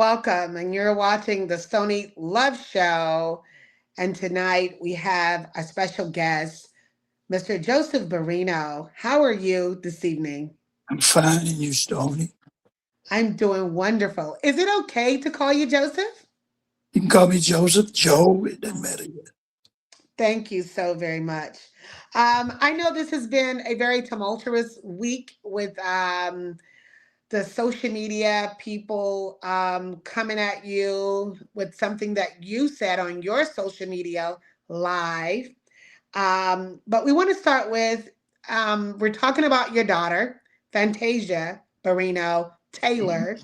welcome. And you're watching the Stony Love Show. And tonight we have a special guest, Mr. Joseph Barrino. How are you this evening? I'm fine, and you, Stoney. I'm doing wonderful. Is it okay to call you Joseph? You can call me Joseph, Joe. It doesn't matter yet. Thank you so very much. I know this has been a very tumultuous week with the social media people coming at you with something that you said on your social media live. But we want to start with we're talking about your daughter, Fantasia Barrino Taylor,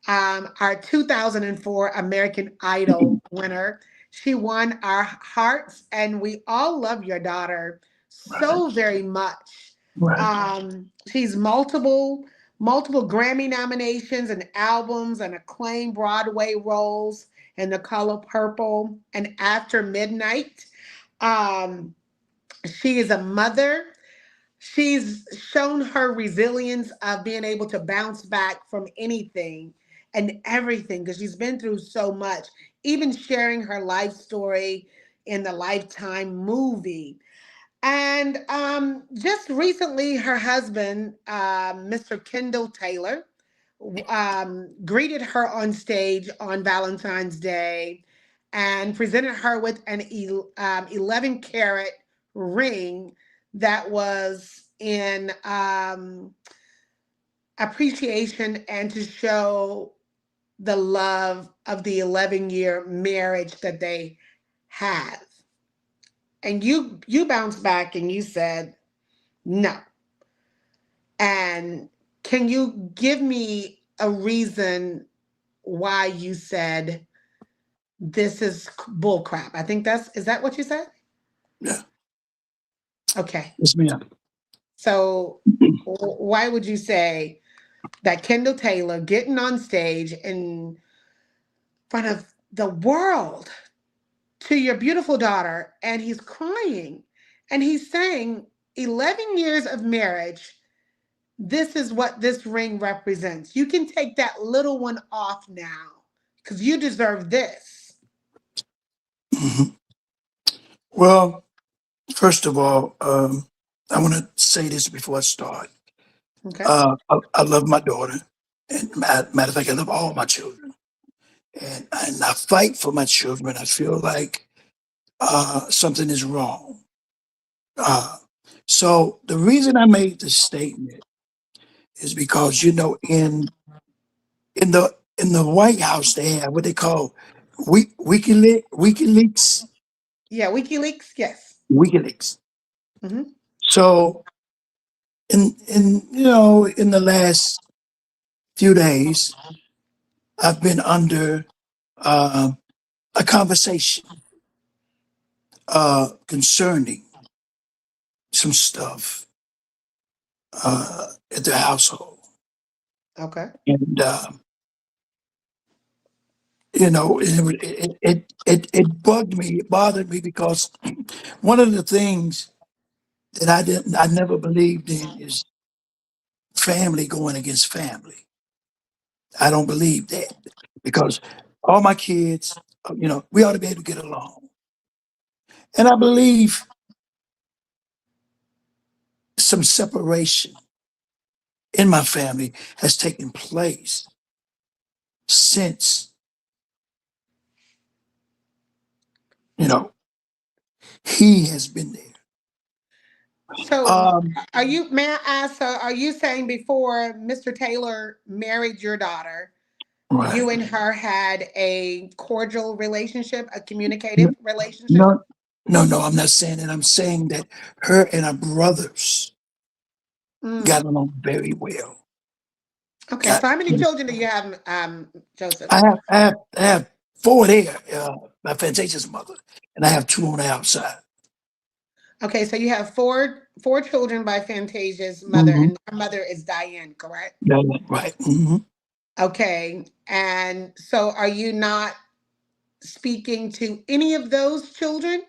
our 2004 American Idol winner. She won our hearts, and we all love your daughter Right, so very much. right. She's multiple Grammy nominations and albums and acclaimed Broadway roles in The Color Purple and After Midnight. Um, she is a mother. She's shown her resilience of being able to bounce back from anything and everything because she's been through so much, even sharing her life story in the Lifetime movie. And just recently, her husband, Mr. Kendall Taylor, greeted her on stage on Valentine's Day and presented her with an 11 carat ring that was in appreciation and to show the love of the 11-year marriage that they have. And you bounced back and you said no. And can you give me a reason why you said this is bull crap? I think that's is that what you said? Yeah, Okay. yes, ma'am. So why would you say that Kendall Taylor getting on stage in front of the world to your beautiful daughter and he's crying and he's saying 11 years of marriage, this is what this ring represents. You can take that little one off now because you deserve this. Mhm. Well, first of all, I want to say this before I start. Okay. I love my daughter, and matter of fact, I love all my children, and I fight for my children when I feel like something is wrong. Uh, so the reason I made this statement is because in the White House they have what they call WikiLeaks, Yeah, WikiLeaks, yes. WikiLeaks. Hmm. So in the last few days, I've been under uh, a conversation concerning some stuff at the household, Okay. and it bugged me, it bothered me because one of the things that I never believed in is family going against family. I don't believe that because all my kids, we ought to be able to get along. And I believe some separation in my family has taken place since, you know, he has been there. So Um, are you, may I ask, are you saying before Mr. Taylor married your daughter, you right. and her had a cordial relationship, a No, communicative relationship? no, no, I'm not saying that. I'm saying that her and her brothers Mm. got along very well. Okay, Got, so how many children do you have, Joseph? I have four there, my Fantasia's mother, and I have two on the outside. Okay, so you have four children by Fantasia's mother, Hmm. and her mother is Diane, correct? Yeah, right. Hmm. Okay, and so are you not speaking to any of those children?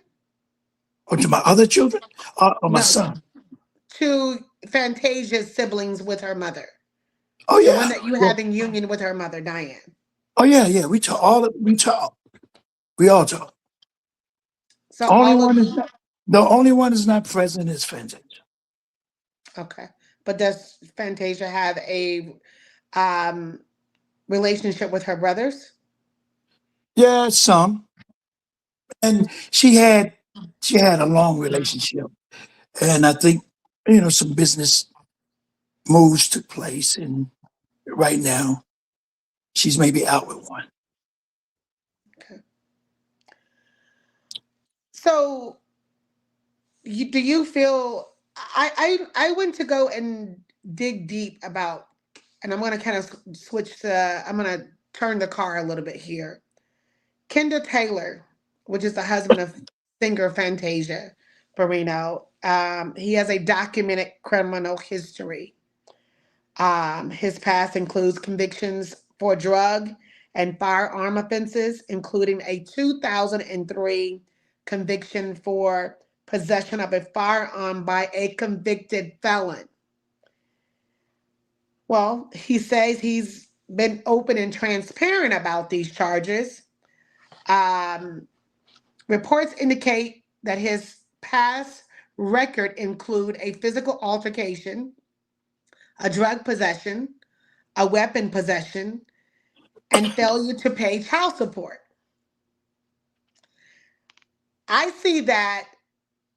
Or to my other children, or my No, son. to Fantasia's siblings with her mother, Oh the one yeah, that you well, have in union with her mother, Diane. Oh yeah, yeah. We talk. We all talk. So Only all of one is you, not the only one is not present is Fantasia. okay. But does Fantasia have a um, relationship with her brothers? Yeah, some. And she had a long relationship. And I think, some business moves took place and right now she's maybe out with one. Okay. So do you feel I went to go and dig deep about, and I'm going to kind of switch to, I'm going to turn the car a little bit here. Kendall Taylor, which is the husband of singer Fantasia Barrino, he has a documented criminal history. His past includes convictions for drug and firearm offenses, including a 2003 conviction for possession of a firearm by a convicted felon. Well, he says he's been open and transparent about these charges. Um, Reports indicate that his past record include a physical altercation, a drug possession, a weapon possession, and failure to pay child support. I see that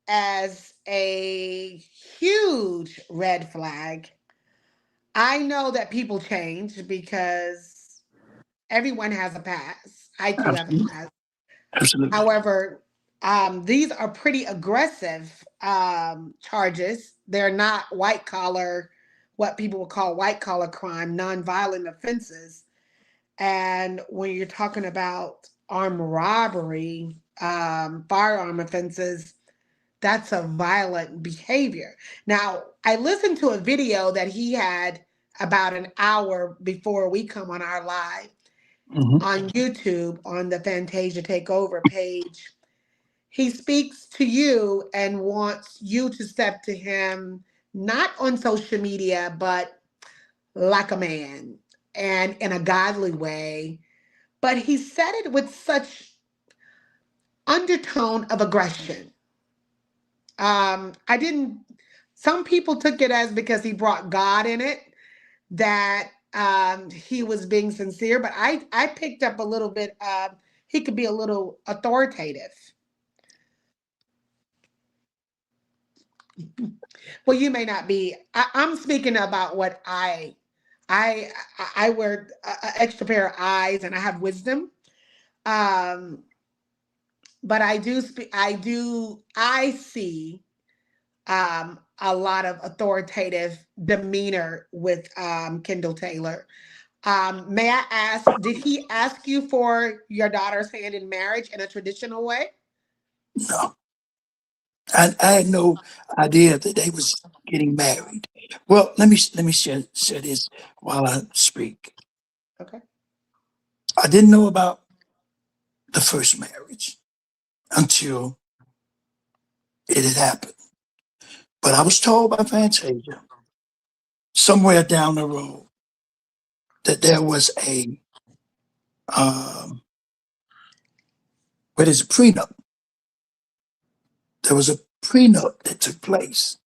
as a huge red flag. I know that people change because everyone has a past. I too have a Absolutely. past. Absolutely. However, these are pretty aggressive charges. They're not white collar, what people would call white collar crime, nonviolent offenses. And when you're talking about armed robbery, firearm offenses, that's a violent behavior. Now, I listened to a video that he had about an hour before we come on our live Hmm. on YouTube on the Fantasia Takeover page. He speaks to you and wants you to step to him, not on social media, but like a man and in a godly way. But he said it with such undertone of aggression. I didn't, some people took it as because he brought God in it that he was being sincere, but I picked up a little bit, he could be a little authoritative. Well, you may not be. I'm speaking about what I I wear an extra pair of eyes and I have wisdom. Um, but I do speak. I see a lot of authoritative demeanor with Kendall Taylor. May I ask, did he ask you for your daughter's hand in marriage in a traditional way? No, I had no idea that they was getting married. Well, let me share this while I speak. Okay. I didn't know about the first marriage until it had happened. But I was told by Fantasia somewhere down the road that there was a um, what is a prenup? There was a prenup that took place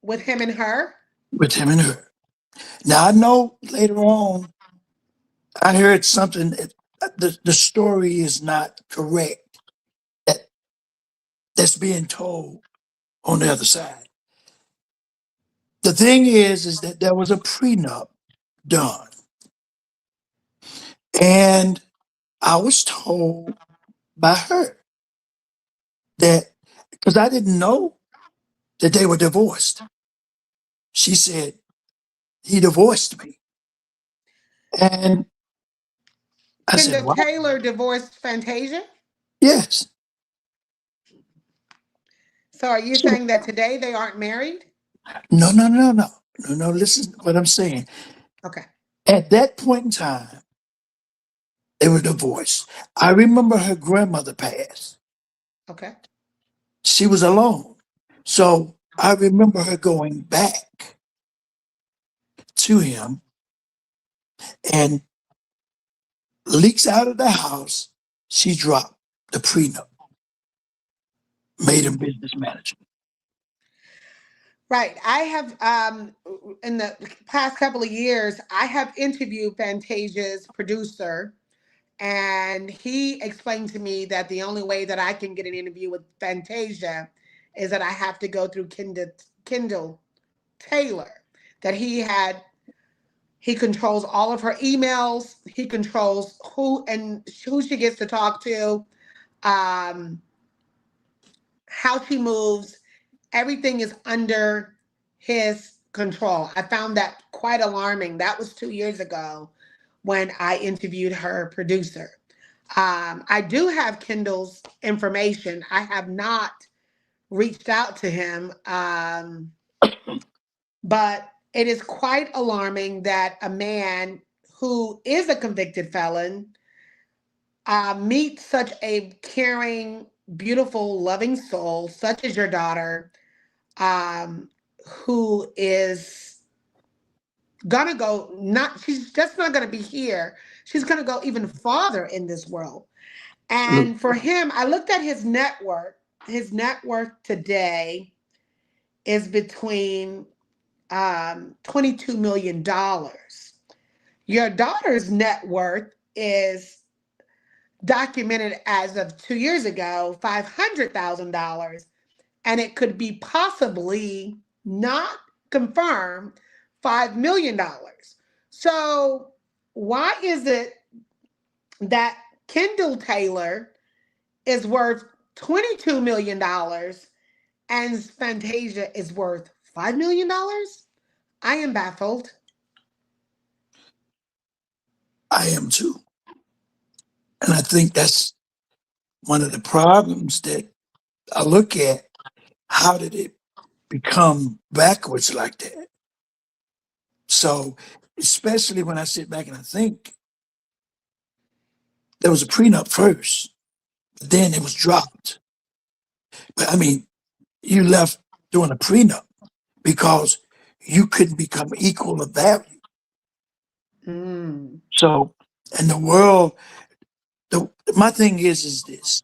With him and her? with him and her. Now I know later on I heard something that the story is not correct that that's being told on the other side. The thing is that there was a prenup done, and I was told by her that because I didn't know that they were divorced. She said he divorced me, and I said, Kendall "What? Taylor divorced Fantasia? Yes." So are you So, saying that today they aren't married? no, no, no, no, no, no. Listen, to what I'm saying. Okay. At that point in time, they were divorced. I remember her grandmother passed. Okay. She was alone, so I remember her going back to him, and leaks out of the house. She dropped the prenup, made him business manager. Right. I have in the past couple of years, I have interviewed Fantasia's producer, and he explained to me that the only way that I can get an interview with Fantasia is that I have to go through Kendall Taylor. That he controls all of her emails. He controls who she gets to talk to, um, how she moves. Everything is under his control. I found that quite alarming. That was 2 years ago when I interviewed her producer. I do have Kendall's information. I have not reached out to him, but it is quite alarming that a man who is a convicted felon meets such a caring, beautiful, loving soul, such as your daughter, um, who is gonna go not she's just not gonna be here. She's gonna go even farther in this world. Look, And for him, I looked at his net worth. His net worth today is between $22 million. Your daughter's net worth is documented as of 2 years ago, $500,000, and it could be possibly not confirmed $5 million. So, why is it that Kendall Taylor is worth $22 million and Fantasia is worth $5 million? I am baffled. I am too. And I think that's one of the problems that I look at. How did it become backwards like that? So, especially when I sit back and I think there was a prenup first, but then it was dropped. But I mean, you left doing a prenup because you couldn't become equal of value. Mm. So, and the world, my thing is this: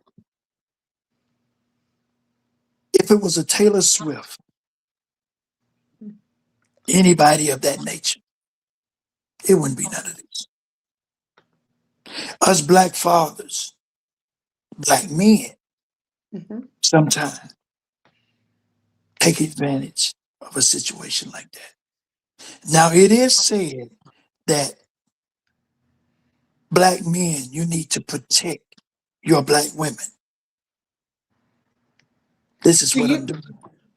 if it was a Taylor Swift, anybody of that nature, it wouldn't be none of this. Us black fathers, black men, Mhm. sometimes take advantage of a situation like that. Now, it is said that black men, you need to protect your black women. This is Do what I'm you doing.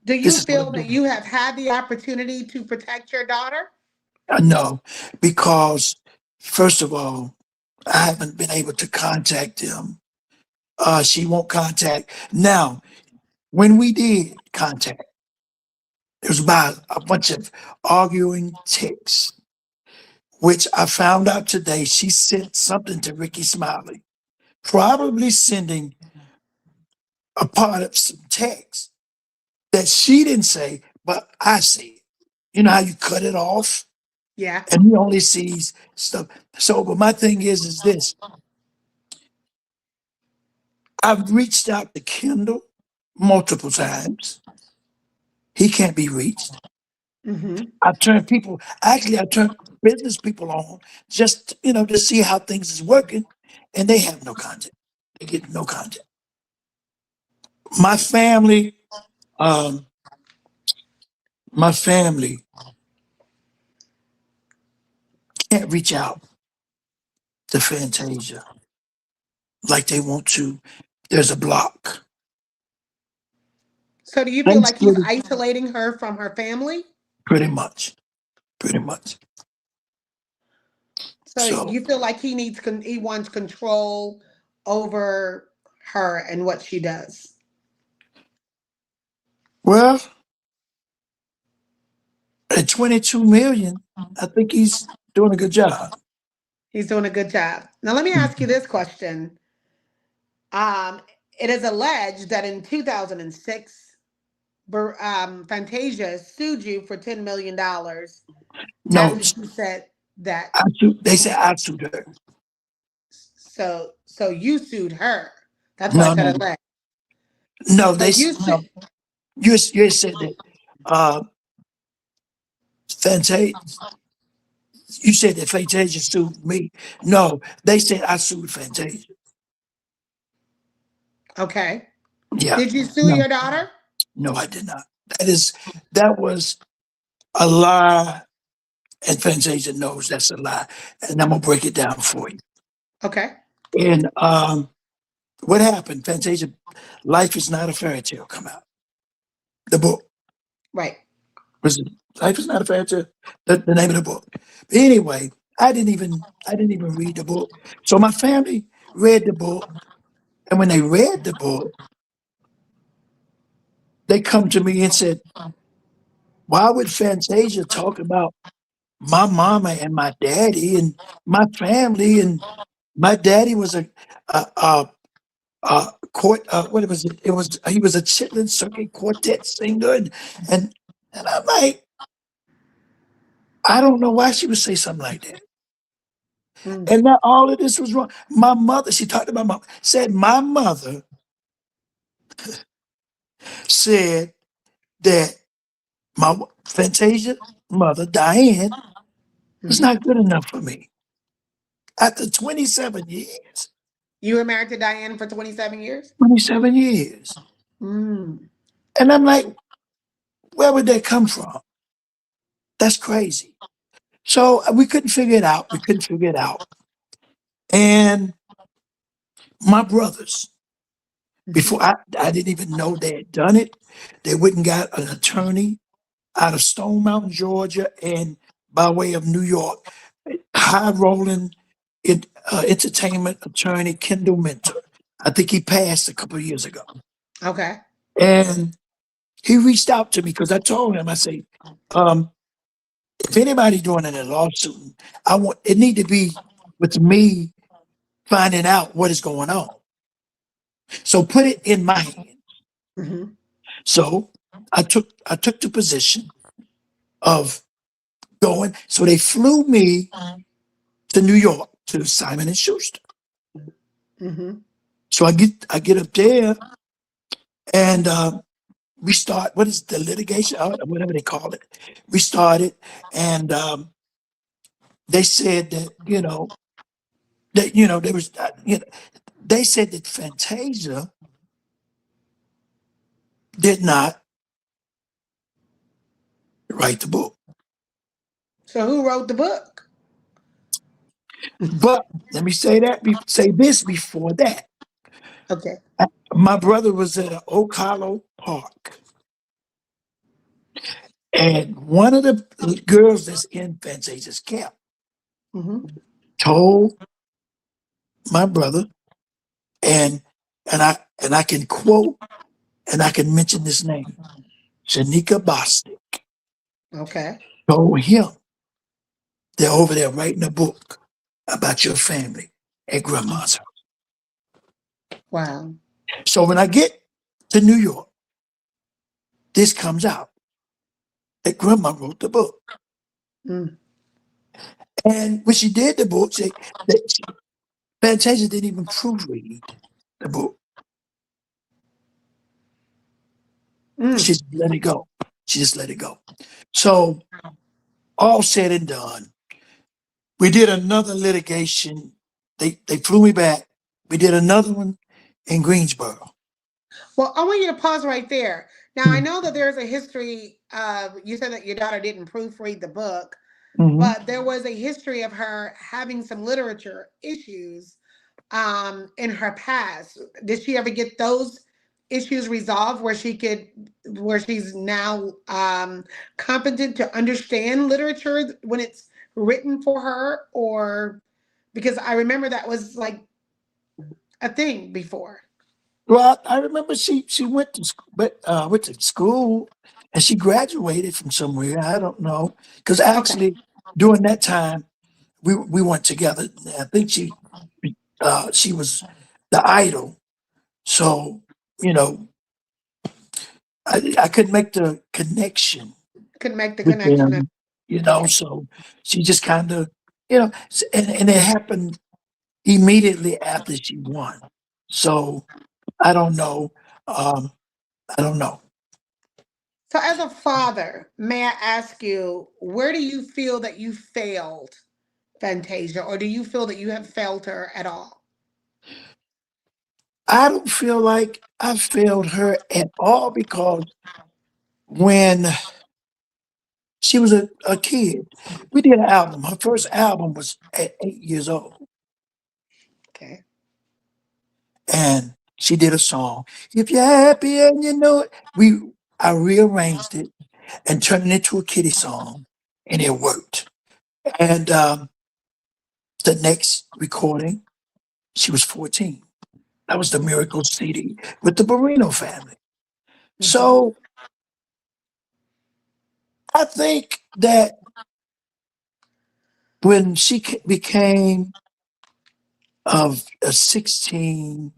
do This you is what feel I'm that doing. you have had the opportunity to protect your daughter? I know because, first of all, I haven't been able to contact them. She won't contact. Now, when we did contact, it was about a bunch of arguing texts, which I found out today she sent something to Ricky Smiley, probably sending a part of some text that she didn't say, but I said. You know how you cut it off Yeah. and he only sees stuff. So, but my thing is this: I've reached out to Kendall multiple times. He can't be reached. Hmm. I've turned people, actually, I turned business people on just, to see how things is working, and they have no contact. They get no contact. My family, um, my family can't reach out to Fantasia like they want to. There's a block. So do you feel Thanks, like he's isolating her from her family? pretty much, pretty much. So So, you feel like he wants control over her and what she does. well, at 22 million, I think he's doing a good job. He's doing a good job. Now let me ask you this question. Um, it is alleged that in 2006, Fantasia sued you for $10 million No, after she said that. they said I sued her. So you sued her. That's why I No, said no, alleged. no. So you No. sued. You said that. Fantasia. You said that Fantasia sued me. No, they said I sued Fantasia. Okay. Yeah. Did you sue No, your daughter? no, I did not. That was a lie, and Fantasia knows that's a lie. And I'm gonna break it down for you. Okay. And what happened? Fantasia, Life is Not a Fairy Tale come out. The book Right. was Life is Not a Fairy Tale. The name of the book. But anyway, I didn't even read the book. So my family read the book, and when they read the book, they come to me and said, "Why would Fantasia talk about my mama and my daddy and my family and my daddy was a, court what was it? It was he was a Chitlin Circuit Quartet singer and I'm like, I don't know why she would say something like that. Mm. And not all of this was wrong. My mother, she talked about said my mother said that my Fantasia mother, Diane, was Hmm. not good enough for me. After 27 years, You were married to Diane for 27 years? 27 years. Mm. And I'm like, where would that come from? That's crazy. So we couldn't figure it out. We couldn't figure it out. And my brothers, Hmm. before I didn't even know they had done it, they went and got an attorney out of Stone Mountain, Georgia, and by way of New York, high rolling entertainment attorney Kendall Mentor. I think he passed a couple of years ago. Okay. And he reached out to me because I told him, I say, um, if anybody doing a lawsuit, I want it need to be with me finding out what is going on. So put it in my hand. Hmm. So I took the position of going. So they flew me to New York to Simon and Schuster. Hmm. So I get up there and we start what is the litigation or whatever they call it. We started and they said that there was they said that Fantasia did not write the book. So who wrote the book? But let me say this before that. Okay. My brother was at an Oak Hollow Park, and one of the girls that's in Fantasia's camp Hmm. told my brother, and and I can quote and I can mention this name, Shanika Bostic, Okay. told him they're over there writing a book about your family at grandma's house. Wow. So when I get to New York, this comes out that grandma wrote the book. Mm. And when she did the book, Fantasia didn't even proofread the book. She Mm. just let it go. She just let it go. So all said and done, we did another litigation. They flew me back. We did another one in Greensboro. Well, I want you to pause right there. Now, I know that there's a history of, you said that your daughter didn't proofread the book, Mm-hmm. but there was a history of her having some literature issues in her past. Did she ever get those issues resolved where she's now competent to understand literature when it's written for her? Or because I remember that was like a thing before. Well, I remember she went to school and she graduated from somewhere. I don't know because Okay. actually during that time we weren't together. I think she was the idol, so you know I couldn't make the connection Could make the with connection. them. Okay. So she just kind of and it happened. immediately after she won. So I don't know. Um, I don't know. So, as a father, may I ask you, where do you feel that you failed Fantasia, or do you feel that you have failed her at all? I don't feel like I failed her at all because when she was a kid, we did an album. Her first album was at 8 years old, Okay. and she did a song. If you're happy and you know it, I rearranged it and turned it into a kiddie song, and it worked. And the next recording, she was 14. That was the Miracle CD with the Barrino family. Hmm. So I think that when she became of 16,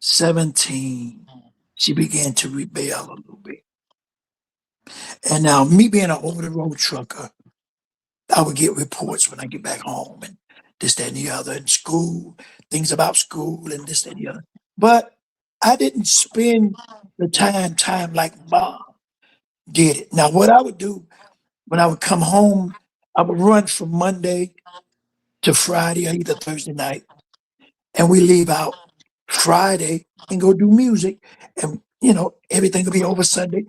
17, she began to rebel a little bit. And now, me being an over the road trucker, I would get reports when I get back home and this, that, and the other, and school, things about school and this, that, and the other. But I didn't spend the time like mom did it. Now, what I would do when I would come home, I would run from Monday to Friday or either Thursday night, and we leave out Friday and go do music, and everything will be over Sunday.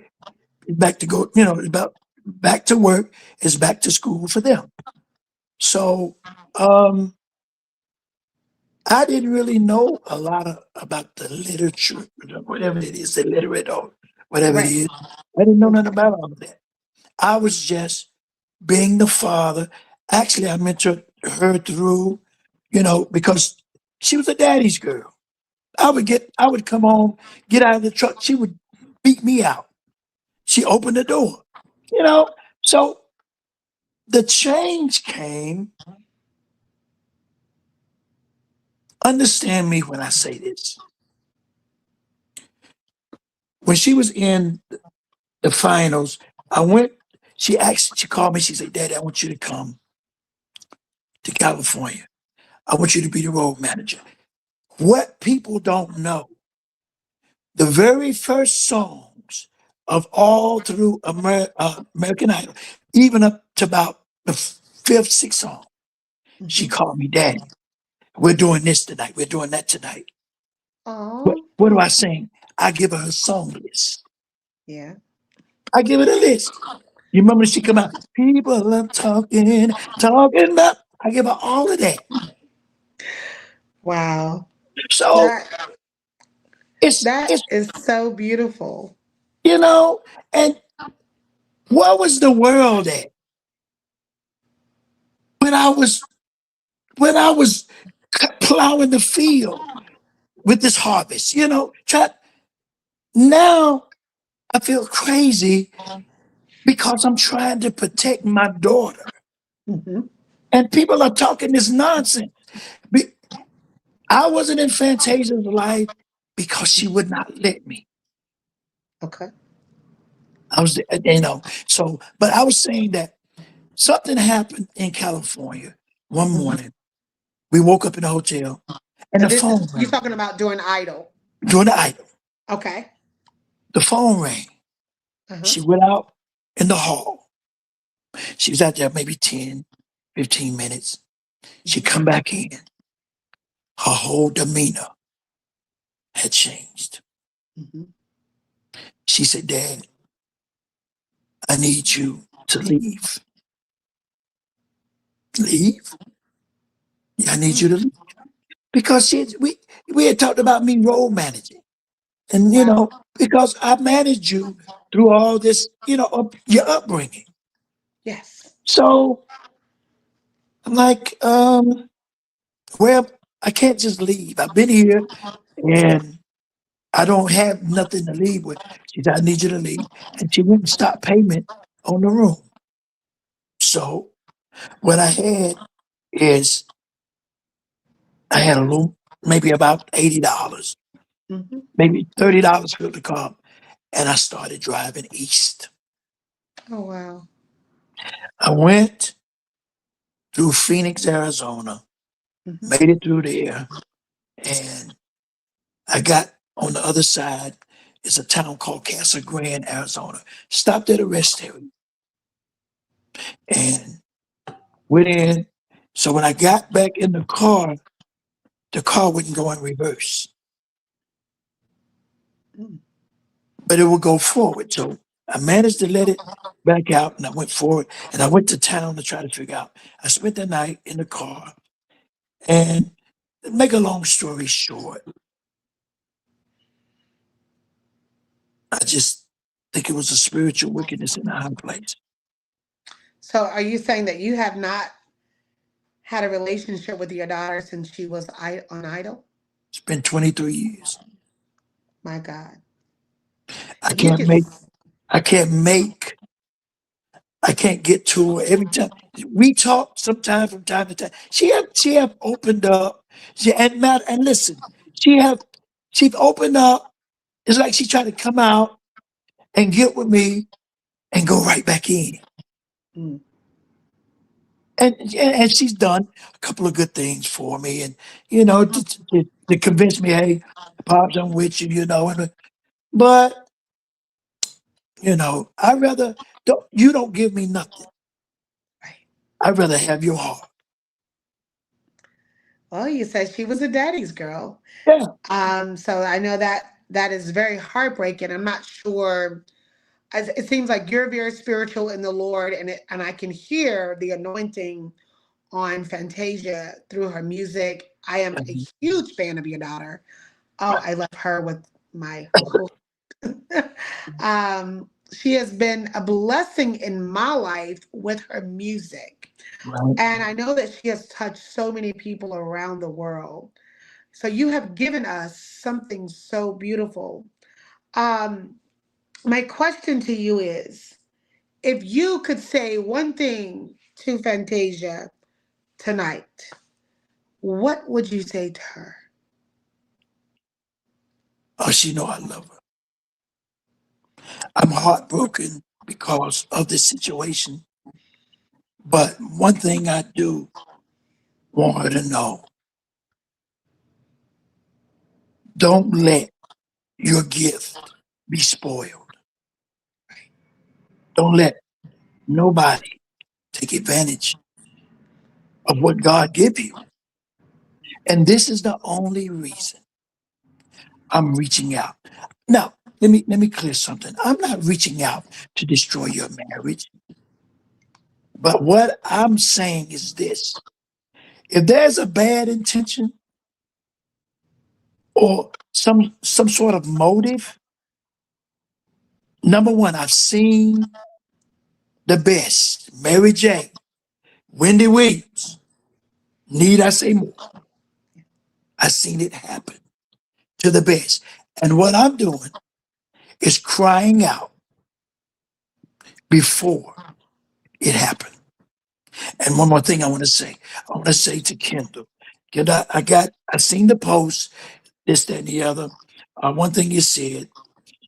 Back to go, about back to work is back to school for them. So um, I didn't really know a lot about the literature, whatever it is, the literate or whatever it Right. is. I didn't know nothing about all of that. I was just being the father. Actually, I mentored her through, because she was a daddy's girl. I would come home, get out of the truck. She would beat me out. She opened the door, you know. So the change came. Understand me when I say this. When she was in the finals, I went. She called me. She said, "Daddy, I want you to come to California. I want you to be the road manager." What people don't know, the very first songs of all through American Idol, even up to about the fifth, sixth song, she Hmm. called me daddy. We're doing this tonight. We're doing that tonight. Oh, What do I sing? I give her a song list. yeah. I give it a list. You remember when she come out? People are talking about. I give her all of that. Wow. So That it's that is so beautiful. you know, and what was the world at when I was plowing the field with this harvest? Now I feel crazy because I'm trying to protect my daughter, Hmm. and people are talking this nonsense. Be- I wasn't in Fantasia's life because she would not let me. Okay. I was, so, but I was saying that something happened in California one Hmm. morning. We woke up in the hotel and the And this is phone you rang talking about doing idol. during the item. Okay. The phone rang. Uh-huh. She went out in the hall. She was out there maybe 10, 15 minutes. She Hmm. come back in. Her whole demeanor had changed. Hmm. She said, Dad, I need you to leave. Leave? Yeah, I need you to leave. Because we had talked about me role managing. And, Wow. because I managed you through all this, your upbringing. Yes. So I'm like, well, I can't just leave. I've been here and I don't have nothing to leave with. She said, I need you to leave. And she went and stopped payment on the room. So what I had is I had a little, maybe about $80, Hmm. maybe $30 for the car. And I started driving east. Oh, wow. I went through Phoenix, Arizona, Mhm. made it through there, and I got on the other side. It's a town called Casa Grande, Arizona. Stopped at a rest area and went in. So when I got back in the car wouldn't go in reverse, Mm. but it would go forward. So I managed to let it back out and I went forward and I went to town to try to figure out. I spent the night in the car and make a long story short, I just think it was a spiritual wickedness in a high place. So, are you saying that you have not had a relationship with your daughter since she was on Idol? It's been 23 years. My God. I If you can't could, make, I can't make, I can't get to her every time. We talk sometime from time to time. She have opened up. And listen, she have, she've opened up. It's like she tried to come out and get with me and go right back in. mm, And she's done a couple of good things for me, and to convince me, hey, pops, I'm with you, but I rather don't give me nothing. right. I'd rather have your heart. Well, you said she was a daddy's girl. Yeah, So I know that that is very heartbreaking. I'm not sure. It seems like you're very spiritual in the Lord, and I can hear the anointing on Fantasia through her music. I am a mhm, huge fan of your daughter. Oh, I love her with my whole. She has been a blessing in my life with her music. right. And I know that she has touched so many people around the world. So you have given us something so beautiful. Um, my question to you is, if you could say one thing to Fantasia tonight, what would you say to her? Oh, she know I love her. I'm heartbroken because of this situation, but one thing I do want her to know: don't let your gift be spoiled. Don't let nobody take advantage of what God give you. And this is the only reason I'm reaching out. Now, let me clear something. I'm not reaching out to destroy your marriage, but what I'm saying is this. If there's a bad intention or some sort of motive, number one, I've seen the best. Mary J, Wendy Williams. Need I say more? I've seen it happen to the best. And what I'm doing is crying out before it happened. And one more thing I want to say. I want to say to Kendall, I seen the post, this, that, and the other. One thing you said,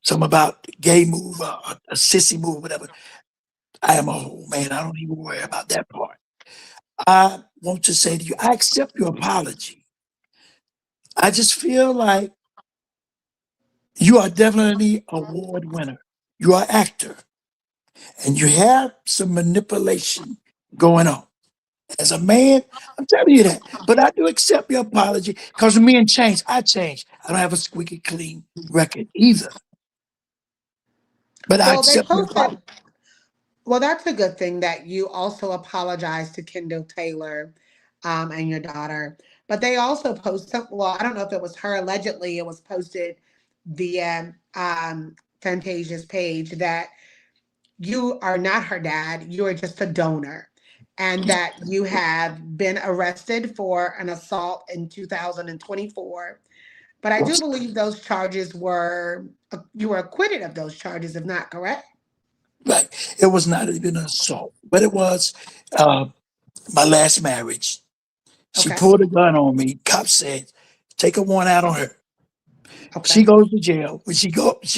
something about gay move, a sissy move, whatever. I am a whole man. I don't even worry about that part. I want to say to you, I accept your apology. I just feel like you are definitely award winner. You are actor, and you have some manipulation going on. As a man, I'm telling you that. But I do accept your apology because men change. I change. I don't have a squeaky clean record either. But I Well, they accept your posted, apology. well, that's a good thing that you also apologized to Kendall Taylor and your daughter. But they also posted, well, I don't know if it was her, allegedly, it was posted via Fantasia's page that you are not her dad, you are just a donor, and that you have been arrested for an assault in 2024. But I do believe those charges were, you were acquitted of those charges, if not correct. Right. It was not even an assault, but it was uh, my last marriage. She Okay. pulled a gun on me. Cop said, take a warrant out on her. Okay. She goes to jail. When she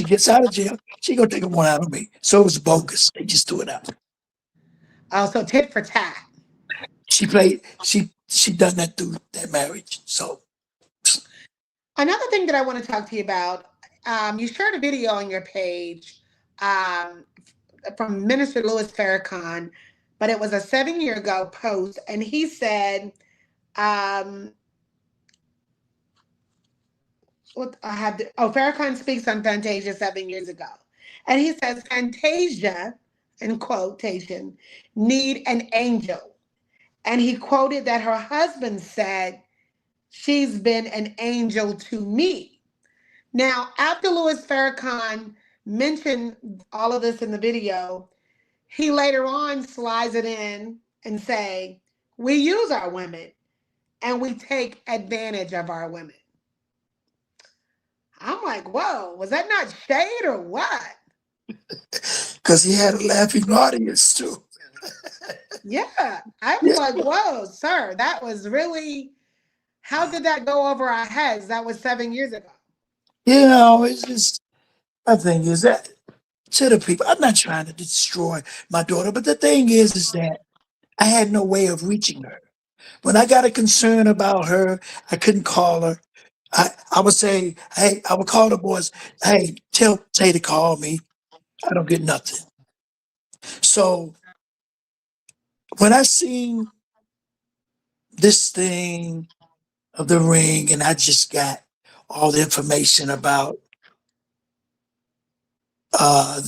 gets out of jail, she gonna take a warrant out on me. So it was bogus. They just threw it out. Also, tit for tat. She played. she done that through that marriage. So Another thing that I want to talk to you about, you shared a video on your page um, from Minister Louis Farrakhan, but it was a 7 year ago post, and he said, um, what I have the, oh, Farrakhan speaks on Fantasia 7 years ago. And he says, Fantasia, in quotation, need an angel. And he quoted that her husband said, she's been an angel to me. Now, after Louis Farrakhan mentioned all of this in the video, he later on slides it in and say, we use our women and we take advantage of our women. I'm like, whoa, was that not shade or what? because he had a laughing audience too. Yeah. I was Yeah, like, whoa, sir, that was really, how did that go over our heads? That was 7 years ago. it's just my thing is that to the people, I'm not trying to destroy my daughter, but the thing is that I had no way of reaching her. When I got a concern about her, I couldn't call her. I would say, hey, I would call the boys, hey, tell Tay to call me. I don't get nothing. So when I seen this thing of the ring and I just got all the information about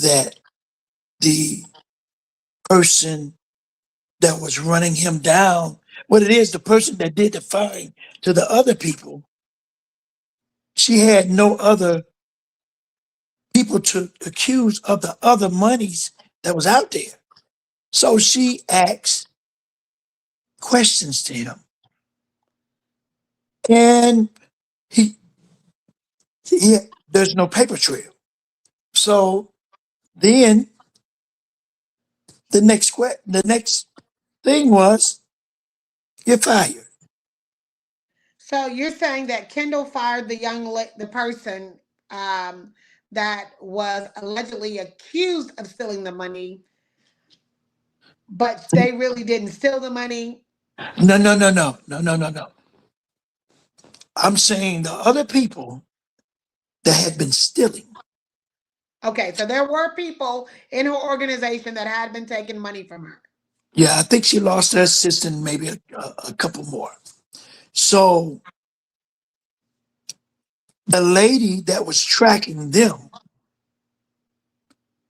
that the person that was running him down, what it is, the person that did the firing to the other people, she had no other people to accuse of the other monies that was out there. So she asked questions to him. And he, he there's no paper trail. So then the next thing was you're fired. So you're saying that Kendall fired the person um, that was allegedly accused of stealing the money, but they really didn't steal the money. No, no, no, no, no, no, no, no. I'm saying the other people that had been stealing. Okay, so there were people in her organization that had been taking money from her. Yeah, I think she lost her assistant, maybe a couple more. So the lady that was tracking them,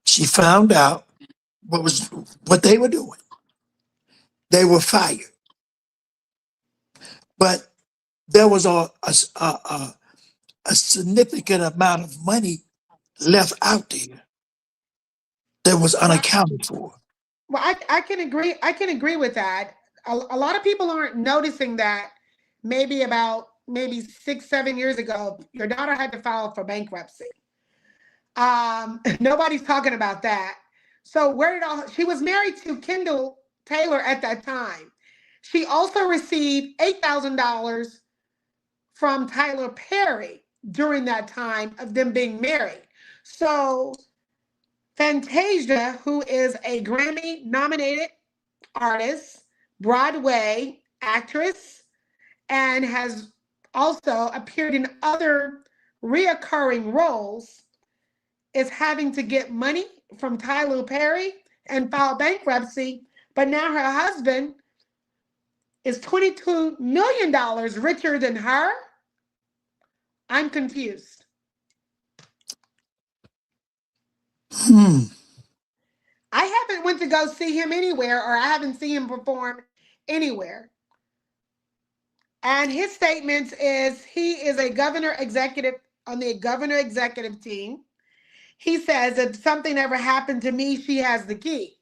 she found out what they were doing. They were fired, but there was a significant amount of money left out there that was Well, unaccounted for. I can agree. I can agree with that. A lot of people aren't noticing that. Maybe 6, 7 years ago, your daughter had to file for bankruptcy. Nobody's talking about that. So where did all she was married to Kendall Taylor at that time. She also received $8,000 from Tyler Perry during that time of them being married. So Fantasia, who is a Grammy nominated artist, Broadway actress, and has also appeared in other reoccurring roles, is having to get money from Tyler Perry and file bankruptcy. But now her husband is $22 million richer than her. I'm confused. Hmm. I haven't went to go see him anywhere, or I haven't seen him perform anywhere. And his statements is he is a governor executive on the governor executive team. He says if something ever happened to me, she has the key.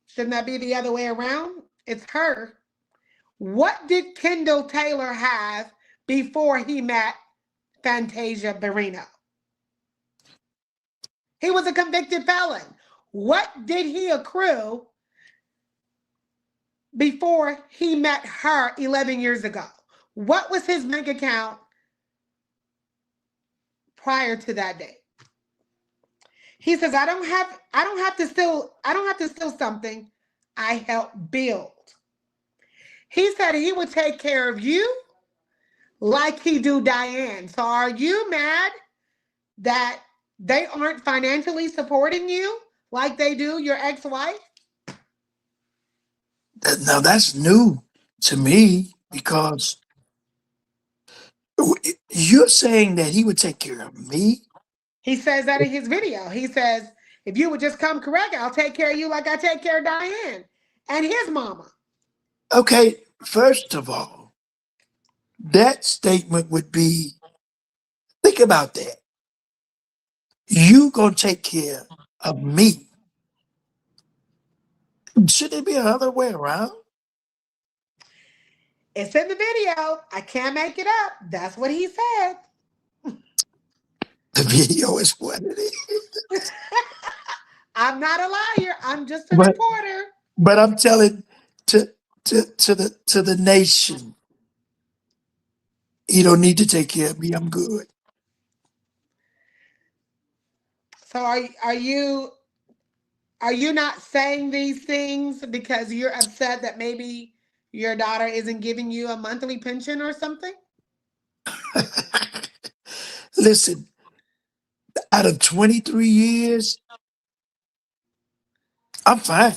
Shouldn't that be the other way around? It's her. What did Kendall Taylor have before he met Fantasia Barrino? He was a convicted felon. What did he accrue before he met her 11 years ago? What was his bank account prior to that date? He says, I don't have to steal something. I help build. He said he would take care of you like he do Diane. So are you mad that they aren't financially supporting you like they do your ex-wife? Now that's new to me because you're saying that he would take care of me. He says that in his video. He says, if you would just come correct, I'll take care of you like I take care of Diane and his mama. Okay, first of all, that statement would be, think about that. You gonna take care of me. Should it be another way around? It's in the video. I can't make it up. That's what he said. The video is what it is. I'm not a liar. I'm just a But reporter. but I'm telling to to the nation, you don't need to take care of me. I'm good. So are you not saying these things because you're upset that maybe your daughter isn't giving you a monthly pension or something? Listen, out of 23 years, I'm fine.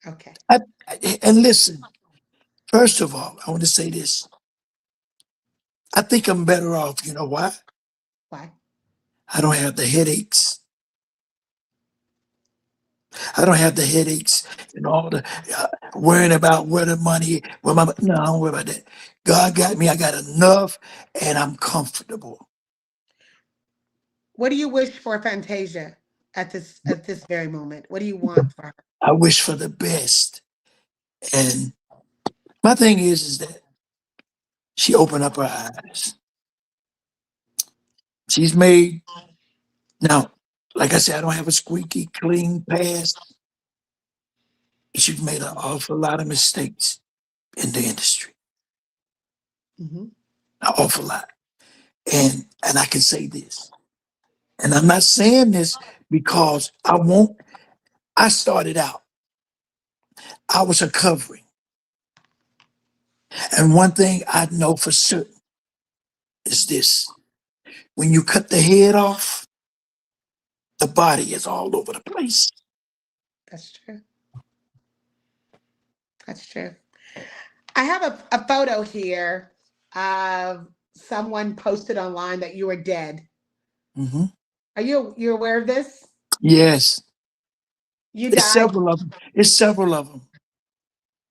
Okay. I, and listen, first of all, I want to say this. I think I'm better off. You know why? Why? I don't have the headaches. I don't have the headaches and all the worrying about where the money, where my, no, I don't worry about that. God got me. I got enough and I'm comfortable. What do you wish for Fantasia at this very moment? What do you want for her? I wish for the best. And my thing is that she opened up her eyes. She's made, now, like I said, I don't have a squeaky clean past. She's made an awful lot of mistakes in the industry, Hmm. an awful lot. And I can say this, and I'm not saying this because I started out, I was a covering. And one thing I know for certain is this: when you cut the head off, the body is all over the place. That's true. That's true. I have a photo here of someone posted online that you were dead. Hmm. Are you aware of this? Yes, You it's died. several of them. It's several of them.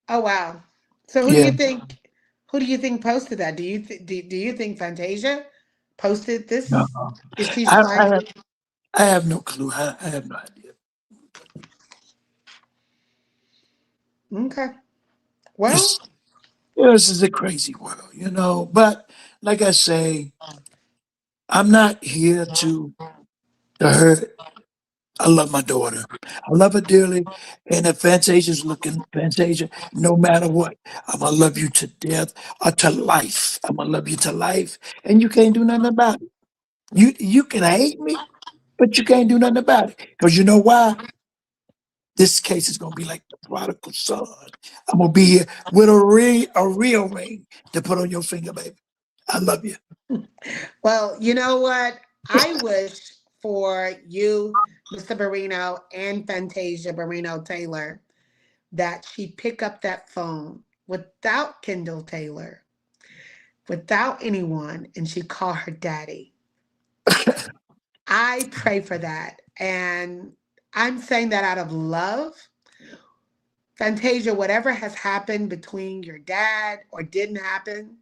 Oh wow. So who do Yeah. you think posted that? Do you think Fantasia posted No, this? Is she I, I, trying have, to? I have no clue. I have no idea. Okay. Well, It's, this is a crazy world, you know. But like I say, I'm not here to hurt. I love my daughter. I love her dearly. And if Fantasia's looking, Fantasia, no matter what, I'm gonna love you to death or to life. I'm gonna love you to life, and you can't do nothing about it. You can hate me, but you can't do nothing about it. Because you know why? This case is gonna be like the prodigal son. I'm gonna be here with a real ring to put on your finger, baby. I love you. well, you know what? I wish for you, Mr. Barrino and Fantasia Barrino Taylor, that she pick up that phone without Kendall Taylor, without anyone, and she call her daddy. I pray for that. And I'm saying that out of love. Fantasia, whatever has happened between your dad or didn't happen,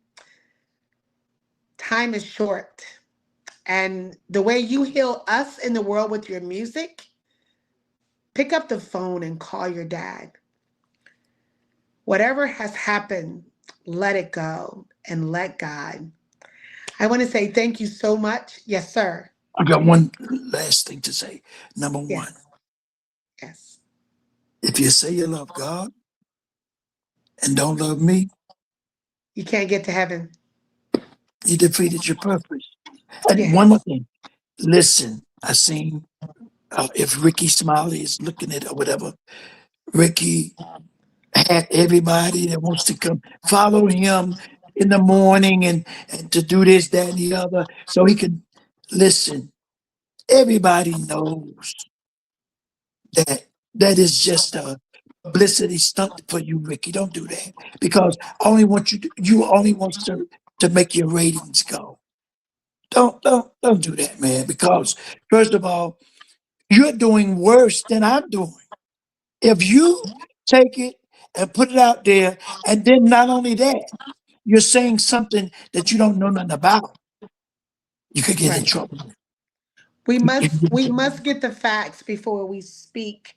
time is short. And the way you heal us in the world with your music, pick up the phone and call your dad. Whatever has happened, let it go and let God. I want to say thank you so much. Yes, sir. I got one last thing to say. Number one, Yes, yes. if you say you love God and don't love me, You can't get to heaven. you defeated your purpose. And one more Yes. thing. Listen, I seen if Ricky Smiley is looking at it or whatever, Ricky had everybody that wants to come follow him in the morning and to do this, that, and the other, so he can listen. Everybody knows that that is just a publicity stunt for you, Ricky. Don't do that because I only want you only wants to make your ratings go. Don't do that, man. Because first of all, you're doing worse than I'm doing. If you take it and put it out there, and then not only that, you're saying something that you don't know nothing about, you could get in Right. trouble. We You can must get in we trouble. must get the facts before we speak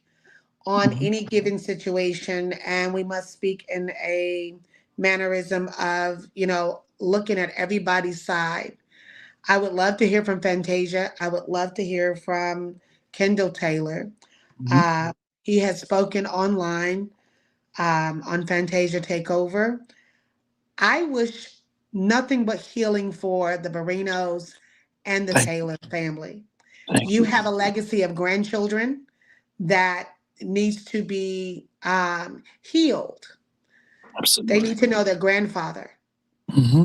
on Mhm. any given situation, and we must speak in a mannerism of, looking at everybody's side. I would love to hear from Fantasia. I would love to hear from Kendall Taylor. Mhm. Uh, he has spoken online on Fantasia Takeover. I wish nothing but healing for the Barrinos and the Thank, Taylor family. thank You you. have a legacy of grandchildren that needs to be healed. They Absolutely. need to know their grandfather. Hmm.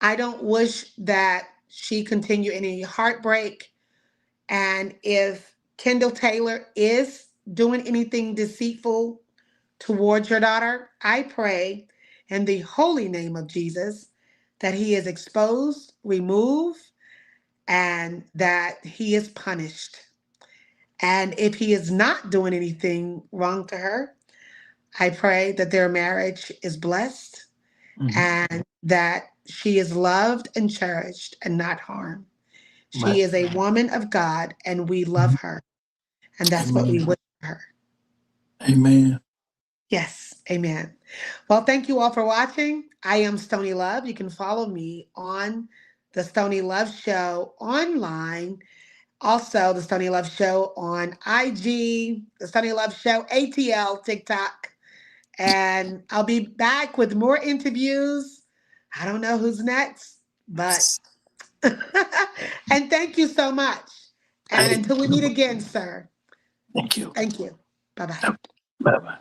I don't wish that she continue any heartbreak. And if Kendall Taylor is doing anything deceitful towards your daughter, I pray in the holy name of Jesus that he is exposed, removed, and that he is punished. And if he is not doing anything wrong to her, I pray that their marriage is blessed Hmm. and that she is loved and cherished and not harmed. She Right. is a woman of God and we love Mhm. her. And that's what we Amen. wish for her. Amen. Yes, amen. Well, thank you all for watching. I am Stony Love. You can follow me on the Stony Love Show online. Also, the Stony Love Show on IG, the Stony Love Show ATL, TikTok. And I'll be back with more interviews. I don't know who's next, but and thank you so much. And Hey, until we meet again, sir, thank you. thank you. Bye bye. Bye bye.